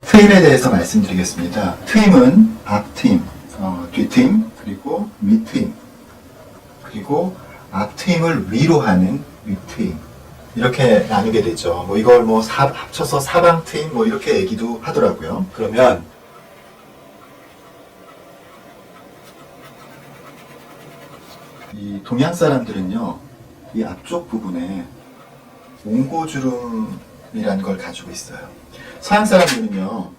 트임에 대해서 말씀드리겠습니다. 트임은 앞트임, 뒷트임, 그리고 밑트임, 그리고 앞트임을 위로 하는 윗트임, 이렇게 나누게 되죠. 이걸 합쳐서 사방트임 이렇게 얘기도 하더라고요. 그러면 이 동양 사람들은요, 이 앞쪽 부분에 몽고주름이라는 걸 가지고 있어요. 서양 사람들은요,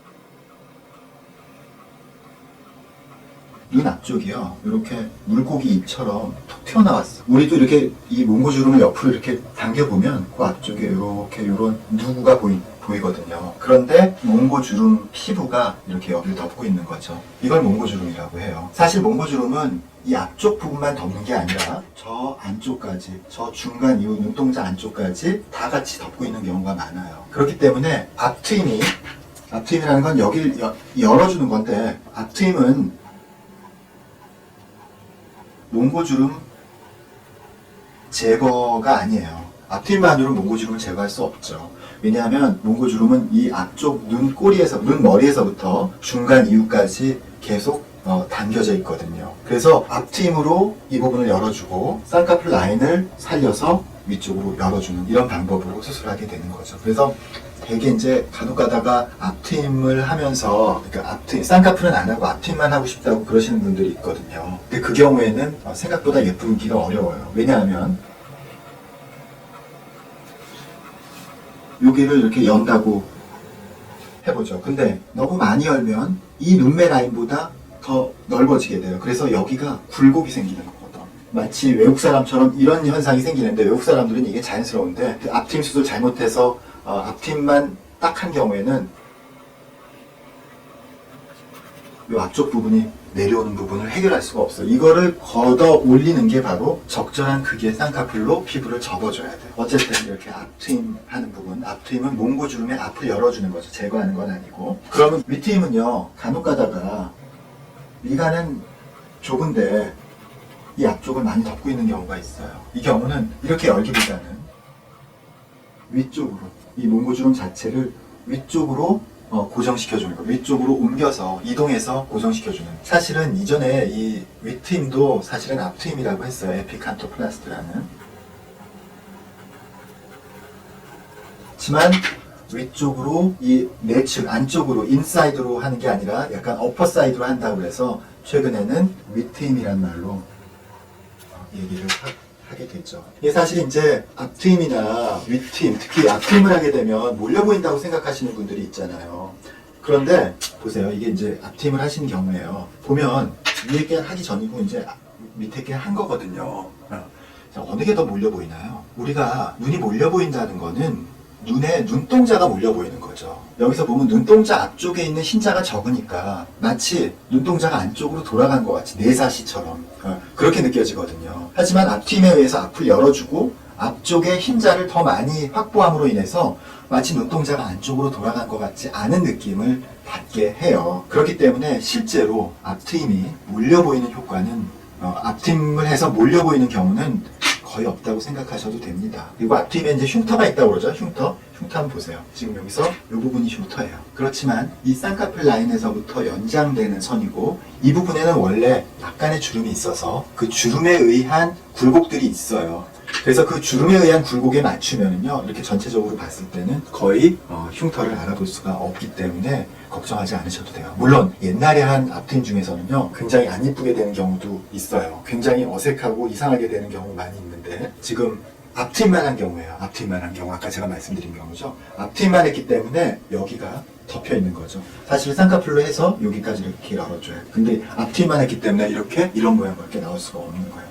눈 앞쪽이요, 이렇게 물고기 입처럼 툭 튀어나왔어. 우리도 이렇게 이 몽고주름을 옆으로 이렇게 당겨보면 그 앞쪽에 이렇게 이런 누구가 보이거든요. 그런데 몽고주름 피부가 이렇게 여기를 덮고 있는 거죠. 이걸 몽고주름이라고 해요. 사실 몽고주름은 이 앞쪽 부분만 덮는 게 아니라 저 안쪽까지, 저 중간 이후 눈동자 안쪽까지 다 같이 덮고 있는 경우가 많아요. 그렇기 때문에 앞트임이라는 건 여기를 열어주는 건데, 앞트임은 몽고주름 제거가 아니에요. 앞트임만으로 몽고주름을 제거할 수 없죠. 왜냐하면 몽고주름은 이 앞쪽 눈머리에서부터 중간 이후까지 계속 당겨져 있거든요. 그래서 앞트임으로 이 부분을 열어주고 쌍꺼풀 라인을 살려서 위쪽으로 열어주는 이런 방법으로 수술하게 되는 거죠. 그래서 되게 이제 간혹 가다가 앞트임을 하면서, 그러니까 쌍꺼풀은 안 하고 앞트임만 하고 싶다고 그러시는 분들이 있거든요. 근데 그 경우에는 생각보다 예쁘기가 어려워요. 왜냐하면 여기를 이렇게 연다고 해보죠. 근데 너무 많이 열면 이 눈매 라인보다 더 넓어지게 돼요. 그래서 여기가 굴곡이 생기는 거거든. 마치 외국 사람처럼 이런 현상이 생기는데, 외국 사람들은 이게 자연스러운데, 앞트임 수술 잘못해서 앞트임만 딱 한 경우에는 이 앞쪽 부분이 내려오는 부분을 해결할 수가 없어요. 이거를 걷어 올리는 게 바로 적절한 크기의 쌍꺼풀로 피부를 접어줘야 돼요. 어쨌든 이렇게 앞트임 하는 부분, 앞트임은 몽고주름의 앞을 열어주는 거죠. 제거하는 건 아니고. 그러면 윗트임은요, 간혹 가다가 미간은 좁은데 이 앞쪽을 많이 덮고 있는 경우가 있어요. 이 경우는 이렇게 열기보다는 위쪽으로, 이 몽고주름 자체를 위쪽으로 고정시켜주는 거, 위쪽으로 옮겨서 이동해서 고정시켜주는. 사실은 이전에 이 윗트임도 사실은 앞트임이라고 했어요. 에피칸토플라스트라는. 하지만 위쪽으로 이 내측 안쪽으로 인사이드로 하는 게 아니라 약간 어퍼사이드로 한다고 해서 최근에는 윗트임이란 말로 얘기를 하게 됐죠. 이게 사실 이제 앞트임이나 윗트임, 특히 앞트임을 하게 되면 몰려 보인다고 생각하시는 분들이 있잖아요. 그런데 보세요. 이게 이제 앞트임을 하시는 경우에요. 보면 위에 게 하기 전이고 이제 밑에 게 한 거거든요. 어느 게 더 몰려 보이나요? 우리가 눈이 몰려 보인다는 거는 눈에 눈동자가 몰려 보이는 거죠. 여기서 보면 눈동자 앞쪽에 있는 흰자가 적으니까 마치 눈동자가 안쪽으로 돌아간 것 같이 내사시처럼 그렇게 느껴지거든요. 하지만 앞트임에 의해서 앞을 열어주고 앞쪽에 흰자를 더 많이 확보함으로 인해서 마치 눈동자가 안쪽으로 돌아간 것 같지 않은 느낌을 받게 해요. 그렇기 때문에 실제로 앞트임이 몰려 보이는 효과는, 앞트임을 해서 몰려 보이는 경우는 거의 없다고 생각하셔도 됩니다. 그리고 앞트임에 이제 흉터가 있다고 그러죠. 흉터 한번 보세요. 지금 여기서 이 부분이 흉터예요. 그렇지만 이 쌍꺼풀 라인에서부터 연장되는 선이고, 이 부분에는 원래 약간의 주름이 있어서 그 주름에 의한 굴곡들이 있어요. 그래서 그 주름에 의한 굴곡에 맞추면은요, 이렇게 전체적으로 봤을 때는 거의 흉터를 알아볼 수가 없기 때문에 걱정하지 않으셔도 돼요. 물론 옛날에 한 앞트임 중에서는요, 굉장히 안 이쁘게 되는 경우도 있어요. 굉장히 어색하고 이상하게 되는 경우 많이 있는데, 지금 앞트임만 한 경우예요. 앞트임만 한 경우, 아까 제가 말씀드린 경우죠. 앞트임만 했기 때문에 여기가 덮여 있는 거죠. 사실 쌍꺼풀로 해서 여기까지 이렇게 열어줘요. 근데 앞트임만 했기 때문에 이런 모양밖에 나올 수가 없는 거예요.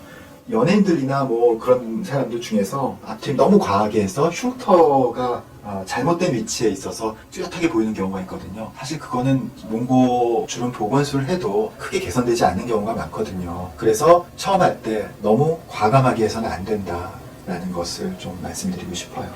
연예인들이나 그런 사람들 중에서 앞트임 너무 과하게 해서 흉터가 잘못된 위치에 있어서 뚜렷하게 보이는 경우가 있거든요. 사실 그거는 몽고주름 보건술을 해도 크게 개선되지 않는 경우가 많거든요. 그래서 처음 할 때 너무 과감하게 해서는 안 된다라는 것을 좀 말씀드리고 싶어요.